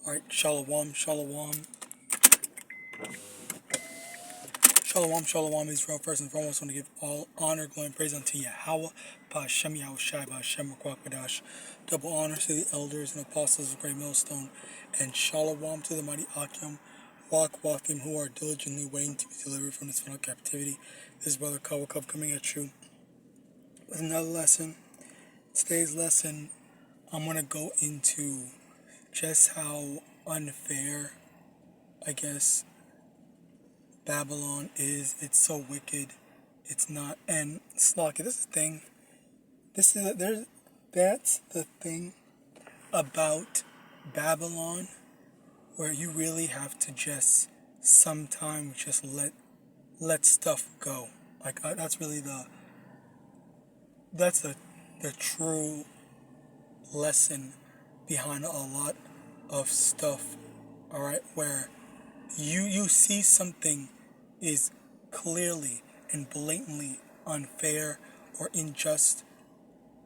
Alright, Shalom, Shalom. Shalom, Shalom, Israel. First and foremost, I want to give all honor, glory, and praise unto YAHAWAH, BaHashem, YAHAWASHI, BaHashem, RICANS. Double honor to the elders and apostles of Great Millstone, and Shalom to the mighty Akim, Wakim, who are diligently waiting to be delivered from this final captivity. This is Brother Kawakub coming at you with another lesson. Today's lesson, I'm going to go into just how unfair, I guess, Babylon is. It's so wicked. It's not. And Slocky, this is the thing. That's the thing about Babylon, where you really have to just sometimes just let stuff go. Like that's really the true lesson behind a lot of stuff. All right, where you see something is clearly and blatantly unfair or unjust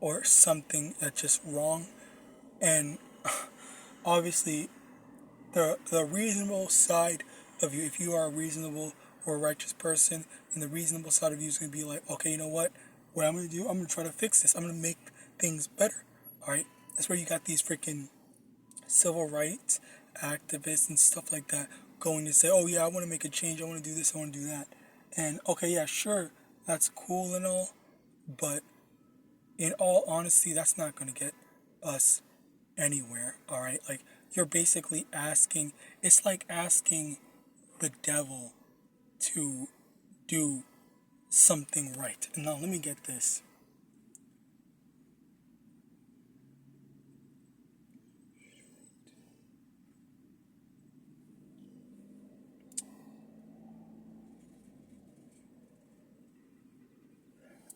or something that's just wrong, and obviously the reasonable side of you, if you are a reasonable or a righteous person, then the reasonable side of you is going to be like, okay, you know what I'm going to do? I'm going to try to fix this. I'm going to make things better. All right, that's where you got these freaking civil rights activists and stuff like that going to say, oh yeah, I want to make a change, I want to do this, I want to do that. And okay, yeah, sure, that's cool and all, but in all honesty, that's not going to get us anywhere. All right, like you're basically asking, it's like asking the devil to do something right. And now let me get this.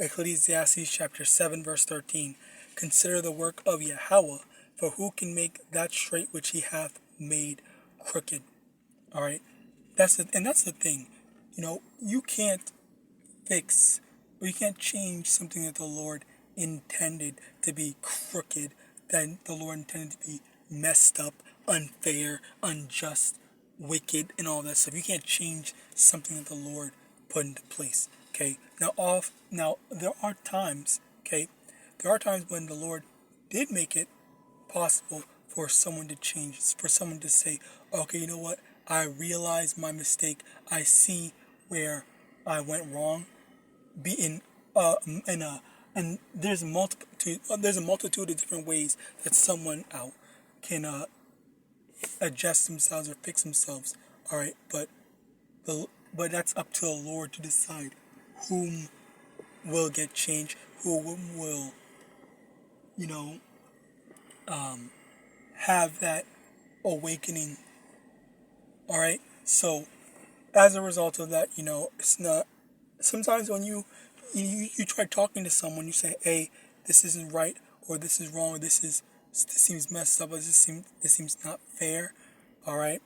Ecclesiastes chapter 7 verse 13. Consider the work of YAHAWAH, for who can make that straight which he hath made crooked? All right, that's the thing. You know, you can't fix or you can't change something that the Lord intended to be crooked, that the Lord intended to be messed up, unfair, unjust, wicked, and all that stuff. You can't change something that the Lord put into place. Okay. Now there are times. Okay, there are times when the Lord did make it possible for someone to change, for someone to say, okay, you know what? I realize my mistake. I see where I went wrong. And there's a multitude of different ways that someone out can adjust themselves or fix themselves. All right, but that's up to the Lord to decide whom will get changed, who will, have that awakening. All right, so as a result of that, it's not. Sometimes when you try talking to someone, you say, "Hey, this isn't right," or "This is wrong," or this seems messed up," or "This seems not fair." All right,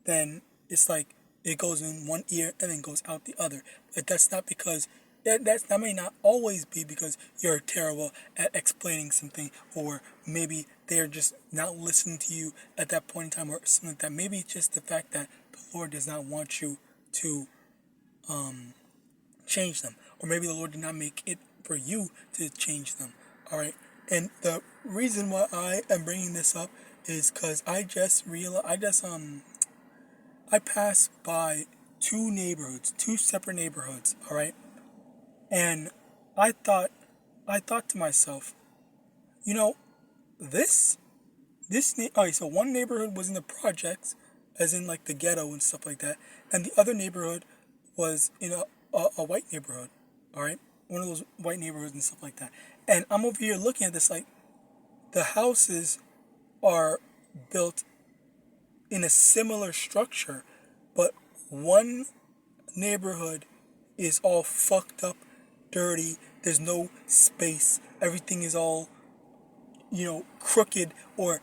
then it's like it goes in one ear and then goes out the other. But that's not because that may not always be because you're terrible at explaining something, or maybe they're just not listening to you at that point in time, or something like that. Maybe it's just the fact that the Lord does not want you to change them, or maybe the Lord did not make it for you to change them. All right, and the reason why I am bringing this up is because I passed by two separate neighborhoods. All right, and I thought to myself, so one neighborhood was in the projects, as in like the ghetto and stuff like that, and the other neighborhood was in a white neighborhood. All right, one of those white neighborhoods and stuff like that. And I'm over here looking at this, like the houses are built in a similar structure, but one neighborhood is all fucked up, dirty. There's no space. Everything is all, crooked, or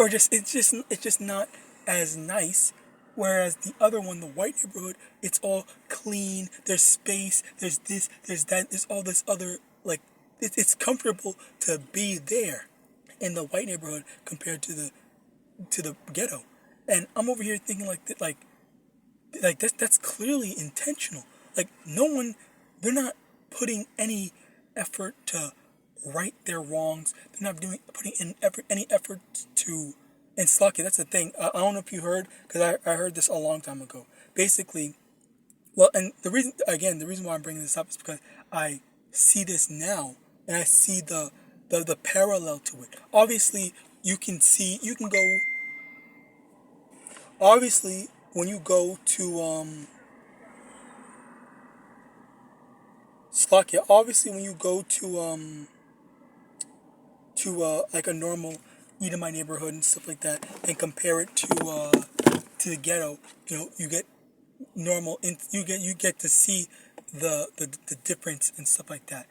just it's just not as nice. Whereas the other one, the white neighborhood, it's all clean. There's space. There's this. There's that. There's all this other, like it's comfortable to be there in the white neighborhood compared to the ghetto. And I'm over here thinking like that's clearly intentional. Like no one, they're not putting any effort to right their wrongs. They're not putting in any effort to. And Slucky, that's the thing. I don't know if you heard, because I heard this a long time ago. Basically, well, and the reason why I'm bringing this up is because I see this now, and I see the parallel to it. Obviously, you can go. Obviously, when you go to Slovakia, obviously when you go to like a normal Edomite neighborhood and stuff like that, and compare it to the ghetto, you get normal. You get to see the difference and stuff like that.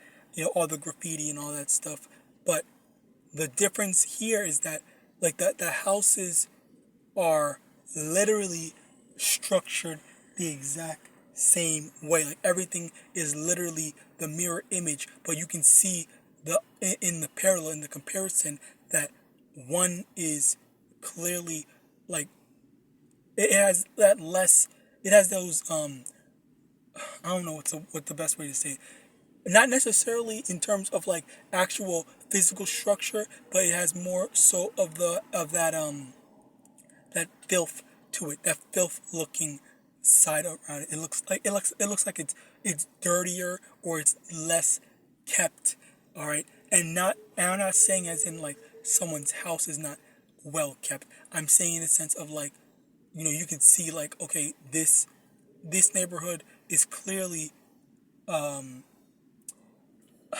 All the graffiti and all that stuff. But the difference here is that like the houses are literally structured the exact same way. Like everything is literally the mirror image, but you can see in the parallel, in the comparison, that one is clearly like it has that less. It has those I don't know what the best way to say it. Not necessarily in terms of like actual physical structure, but it has more so of that filth to it, that filth looking side around it. It looks like it's dirtier, or it's less kept. All right, and I'm not saying as in like someone's house is not well kept. I'm saying in the sense of like, you can see like, okay, this neighborhood is clearly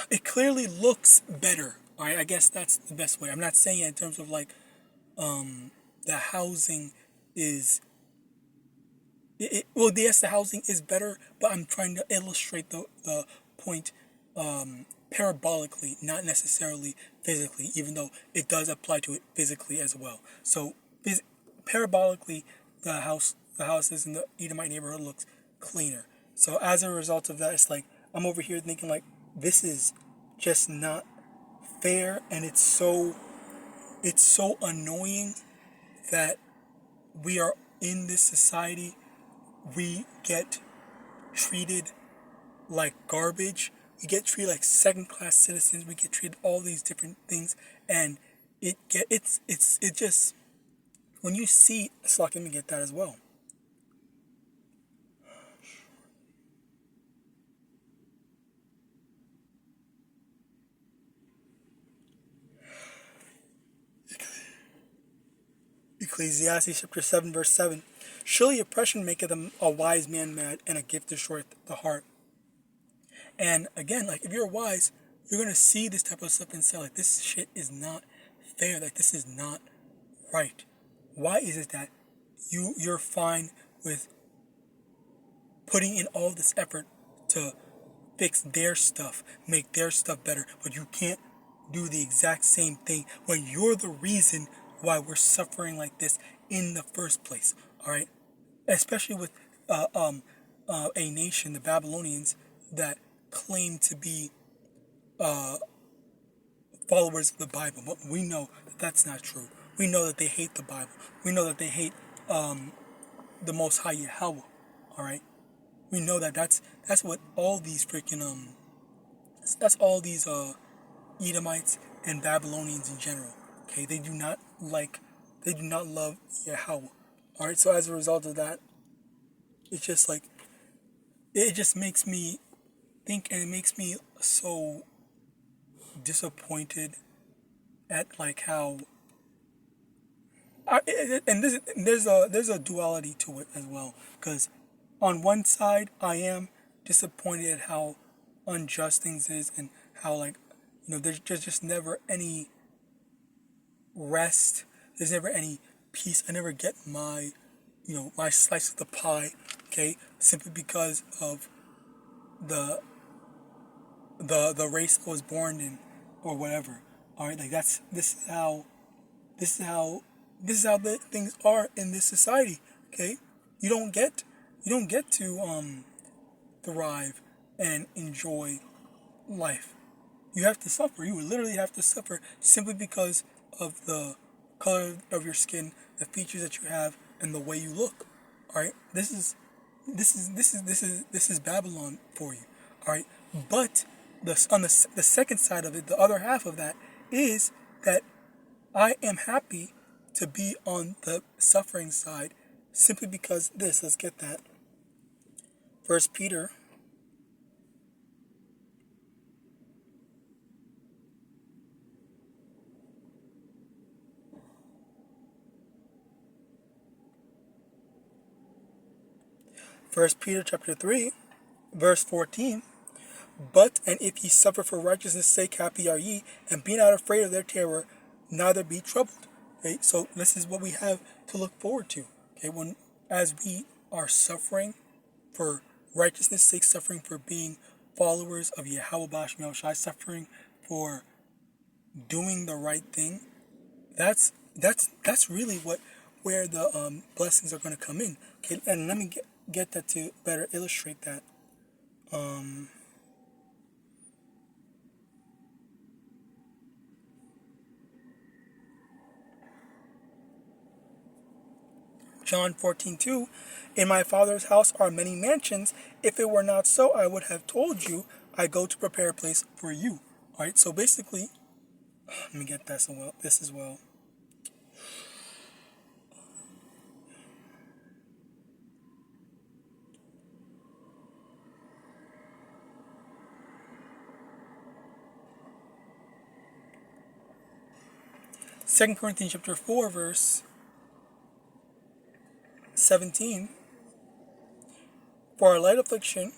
it clearly looks better. All right, I guess that's the best way. I'm not saying it in terms of like the housing is well, yes, the housing is better, but I'm trying to illustrate the point parabolically, not necessarily physically, even though it does apply to it physically as well. So parabolically, the houses in the Edomite neighborhood looks cleaner. So as a result of that, it's like I'm over here thinking like, this is just not fair, and it's so annoying that we are in this society. We get treated like garbage. We get treated like second-class citizens. We get treated all these different things, and it just, when you see, it's like, let me get that as well. Ecclesiastes chapter 7 verse 7. Surely oppression maketh a wise man mad, and a gift destroyeth the heart. And again, like if you're wise, you're gonna see this type of stuff and say like, this shit is not fair. Like this is not right. Why is it that you're fine with putting in all this effort to fix their stuff, make their stuff better, but you can't do the exact same thing when you're the reason why we're suffering like this in the first place? All right, especially with a nation, the Babylonians, that claim to be followers of the Bible, but we know that that's not true. We know that they hate the Bible. We know that they hate the Most High Yahawah. All right, we know that that's what all these freaking that's all these Edomites and Babylonians in general. Okay, they do not love Yahawah. All right, so as a result of that, it's just like, it just makes me think, and it makes me so disappointed at like how there's a duality to it as well, because on one side I am disappointed at how unjust things is, and how like, there's just never any rest. There's never any peace. I never get my my slice of the pie, okay, simply because of the race I was born in, or whatever. All right, like this is how the things are in this society. Okay, you don't get to thrive and enjoy life. You have to suffer. You literally have to suffer simply because of the color of your skin, the features that you have, and the way you look. All right, this is Babylon for you. All right, but the second side of it, the other half of that is that I am happy to be on the suffering side, simply because this. Let's get that. First Peter. First Peter chapter 3, verse 14. But, and if ye suffer for righteousness' sake, happy are ye, and be not afraid of their terror, neither be troubled. Okay, so this is what we have to look forward to. Okay, as we are suffering for righteousness' sake, suffering for being followers of YAHAWAH, suffering for doing the right thing, that's really where the blessings are going to come in. Okay, and let me get that to better illustrate that. John 14:2, in my Father's house are many mansions. If it were not so, I would have told you, I go to prepare a place for you. All right, so basically, let me get this as well. Second Corinthians chapter 4, verse 17. For our light affliction,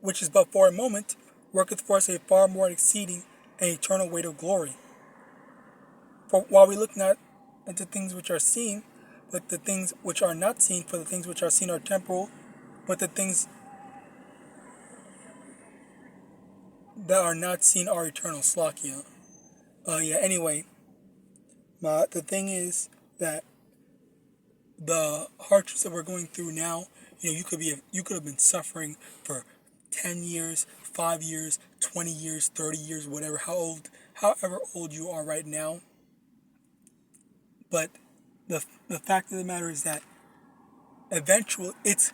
which is but for a moment, worketh for us a far more exceeding and eternal weight of glory. For while we look not into things which are seen, but the things which are not seen, for the things which are seen are temporal, but the things that are not seen are eternal. Slakia. Anyway, the thing is that the hardships that we're going through now, you could have been suffering for 10 years, 5 years, 20 years, 30 years, whatever, however old you are right now. But the fact of the matter is that eventually it's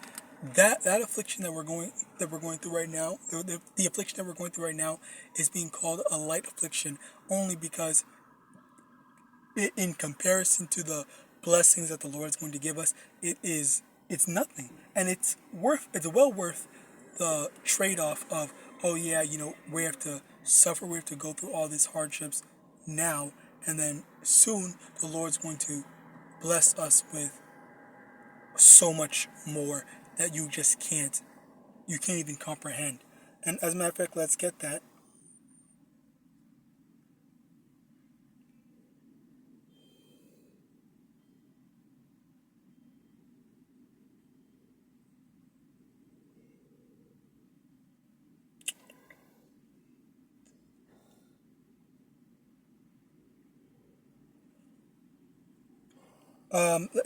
that affliction that we're going through right now, the affliction that we're going through right now is being called a light affliction, only because in comparison to the blessings that the Lord is going to give us, it's nothing, and it's well worth the trade-off of, we have to suffer, we have to go through all these hardships now, and then soon the Lord's going to bless us with so much more that you can't even comprehend. And as a matter of fact, let's get that.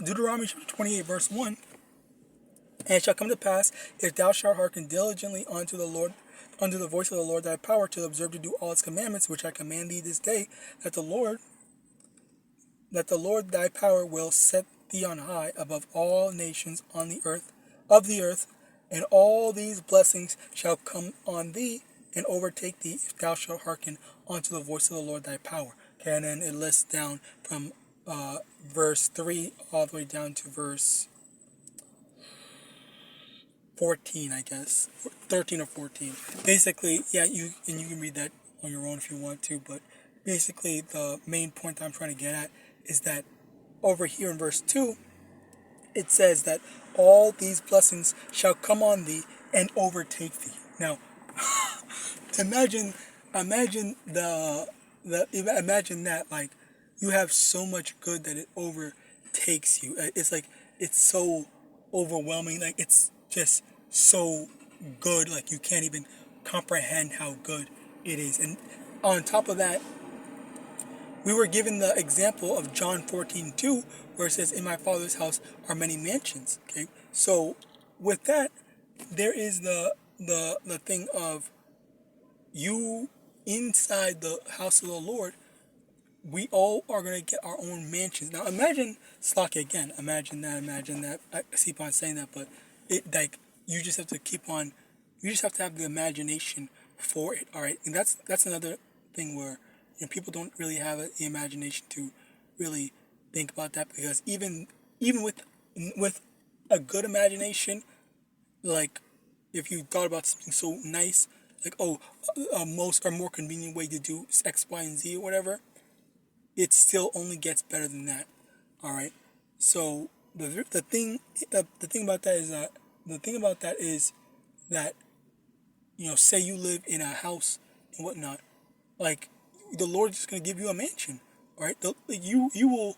Deuteronomy chapter 28, verse 1. And it shall come to pass, if thou shalt hearken diligently unto the voice of the Lord thy power, to observe to do all his commandments, which I command thee this day, that the Lord thy power will set thee on high above all nations of the earth, and all these blessings shall come on thee and overtake thee, if thou shalt hearken unto the voice of the Lord thy power. Okay, and then it lists down from verse 3 all the way down to verse 14, I guess, 13 or 14. Basically, you can read that on your own if you want to, but basically the main point I'm trying to get at is that over here in verse 2, it says that all these blessings shall come on thee and overtake thee. Now, imagine that, like, you have so much good that it overtakes you. It's like, it's so overwhelming, like, it's just so good, like, you can't even comprehend how good it is. And on top of that, we were given the example of John 14:2, where it says, in my Father's house are many mansions. Okay, so with that, there is the thing of you inside the house of the Lord. we all are going to get our own mansions. Now imagine, Slocky again, imagine that. I keep on saying that, but it, like, you just have to keep on, you just have to have the imagination for it, all right? And that's another thing where, you know, people don't really have the imagination to really think about that, because even with a good imagination, like, if you thought about something so nice, like, oh, most or more convenient way to do X, Y, and Z or whatever, it still only gets better than that. All right. So the thing about that is that, you know, say you live in a house and whatnot, like, the Lord's just gonna give you a mansion. All right. You will,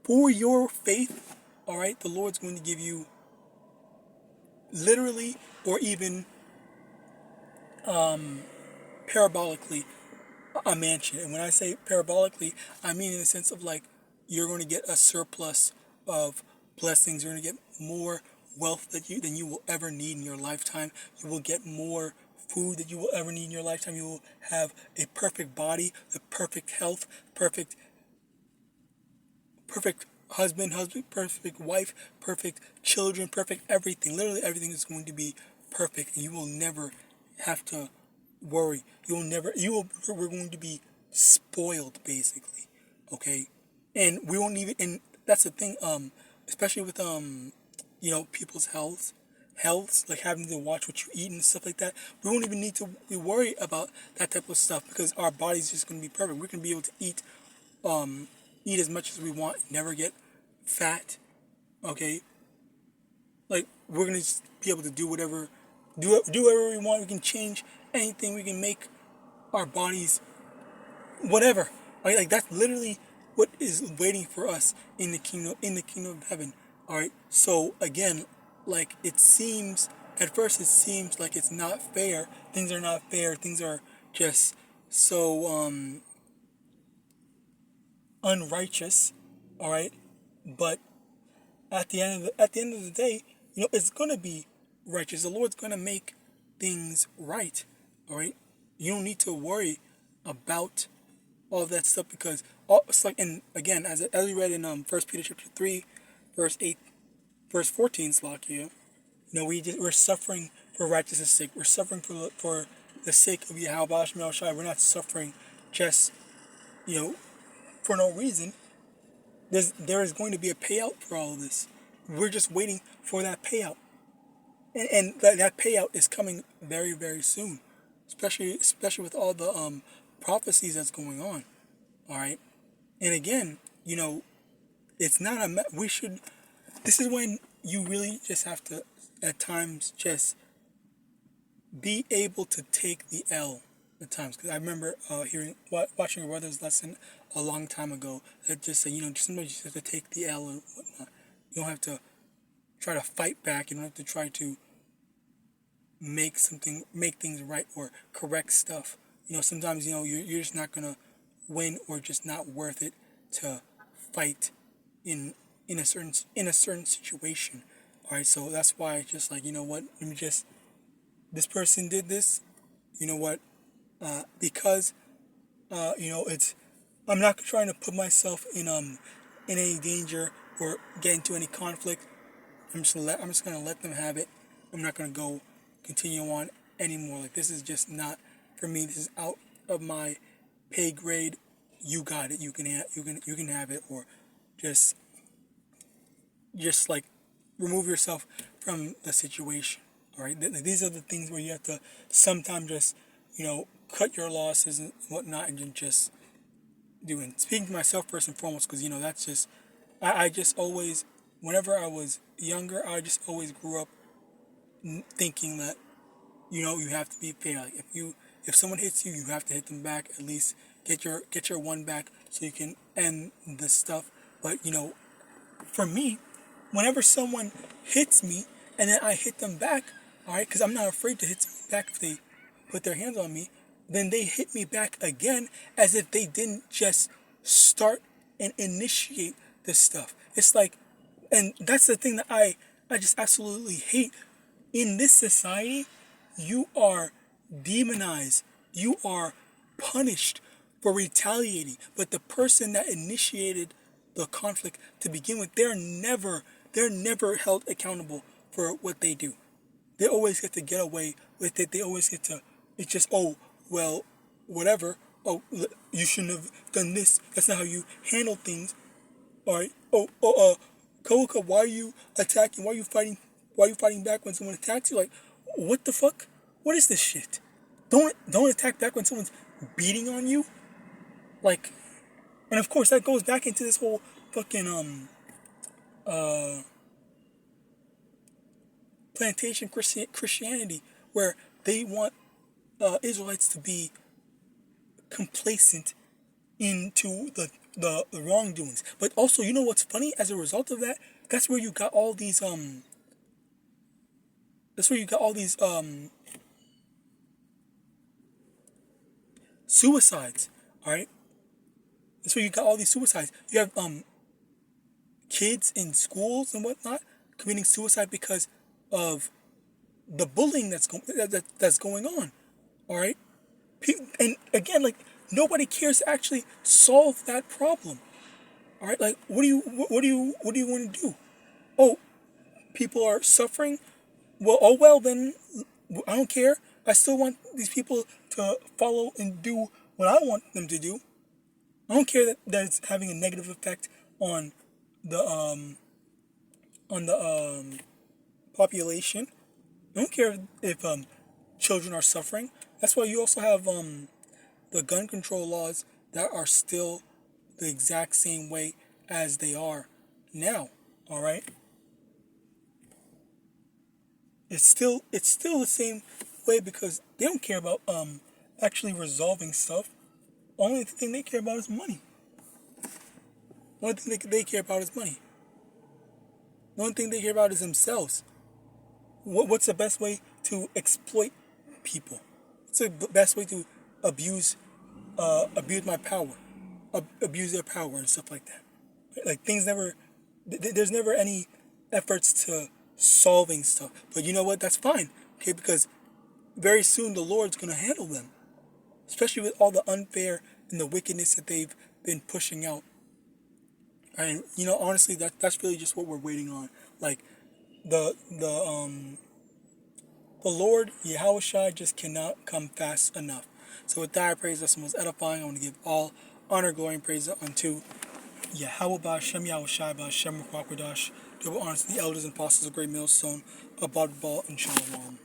for your faith. All right. The Lord's going to give you literally or even parabolically a mansion. And when I say parabolically, I mean in the sense of, like, you're going to get a surplus of blessings. You're going to get more wealth than you will ever need in your lifetime. You will get more food that you will ever need in your lifetime. You will have a perfect body, the perfect health, perfect husband, perfect wife, perfect children, perfect everything. Literally everything is going to be perfect, and you will never have to worry. We're going to be spoiled, basically. Okay? And we won't even, and that's the thing, especially with, you know, people's healths, like having to watch what you eat and stuff like that. We won't even need to be worried about that type of stuff, because our body's just going to be perfect. We're going to be able to eat as much as we want, never get fat. Okay? Like, we're going to just be able to do whatever we want. We can change anything. We can make our bodies whatever. Right? Like, that's literally what is waiting for us in the kingdom of heaven. All right. So again, like, at first it seems like it's not fair. Things are not fair. Things are just so unrighteous. All right. But at the end of the day, you know, it's gonna be righteous. The Lord's gonna make things right. All right. You don't need to worry about all that stuff, because it's like, and again, as we read in 1 Peter chapter 3, verse 8, verse 14, Slakia, you know, we're suffering for righteousness' sake. We're suffering for the sake of YAHAWAH and His. We're not suffering just, you know, for no reason. There is going to be a payout for all of this. We're just waiting for that payout, and that payout is coming very, very soon, especially with all the prophecies that's going on. All right, and again, you know, it's not this is when you really just have to, at times, just be able to take the L at times. Because I remember watching a brother's lesson a long time ago that just said, you know, sometimes you just have to take the L and whatnot. You don't have to try to fight back. You don't have to try to make things right or correct stuff. You know, sometimes, you know, you're just not gonna win, or just not worth it to fight in a certain situation. All right, so that's why it's just like, you know what, this person did this, you know what, because you know, I'm not trying to put myself in any danger or get into any conflict. I'm just gonna let them have it. I'm not gonna continue on anymore. Like, this is just not for me. This is out of my pay grade. You got it. You can have it, or just like remove yourself from the situation. All right. These are the things where you have to sometimes just, you know, cut your losses and whatnot, and just do it. Speaking to myself first and foremost, because, you know, that's just, I just always, whenever I was younger, I just always grew up thinking that, you know, you have to be fair. Like, if someone hits you, you have to hit them back. At least get your one back, so you can end the stuff. But, you know, for me, whenever someone hits me and then I hit them back, all right, because I'm not afraid to hit someone back if they put their hands on me, then they hit me back again, as if they didn't just start and initiate this stuff. It's like, and that's the thing that I just absolutely hate. In this society, you are demonized. You are punished for retaliating. But the person that initiated the conflict to begin with, they're never held accountable for what they do. They always get to get away with it. They always get to, it's just, oh, well, whatever. Oh, you shouldn't have done this. That's not how you handle things. All right. Coca, why are you attacking? Why are you fighting? Why are you fighting back when someone attacks you? Like, what the fuck? What is this shit? Don't attack back when someone's beating on you. Like, and of course that goes back into this whole fucking plantation Christianity, where they want Israelites to be complacent into the wrongdoings. But also, you know what's funny? As a result of that, that's where you got all these suicides. All right, that's where you got all these suicides. You have kids in schools and whatnot committing suicide because of the bullying that's going on. All right, and again, like, nobody cares to actually solve that problem. All right, like, what do you want to do? Oh, people are suffering. Well, then I don't care. I still want these people to follow and do what I want them to do. I don't care that it's having a negative effect on the population. I don't care if children are suffering. That's why you also have the gun control laws that are still the exact same way as they are now. All right. It's still the same way because they don't care about actually resolving stuff. Only thing they care about is money. The only thing they care about is money. The only thing they care about is themselves. What's the best way to exploit people? What's the best way to abuse my power, abuse their power and stuff like that? Like, there's never any efforts to solving stuff. But you know what? That's fine, okay? Because very soon the Lord's gonna handle them, especially with all the unfair and the wickedness that they've been pushing out. And you know, honestly, that's really just what we're waiting on. Like, the Lord Yahawashi just cannot come fast enough. So with that, I praise that's the most edifying. I want to give all honor, glory, and praise unto YAHAWADAH, Shem Yahawashi, Shem Rakwakadash. Double honor to the elders and apostles of Great Millstone, above all, and Shalom.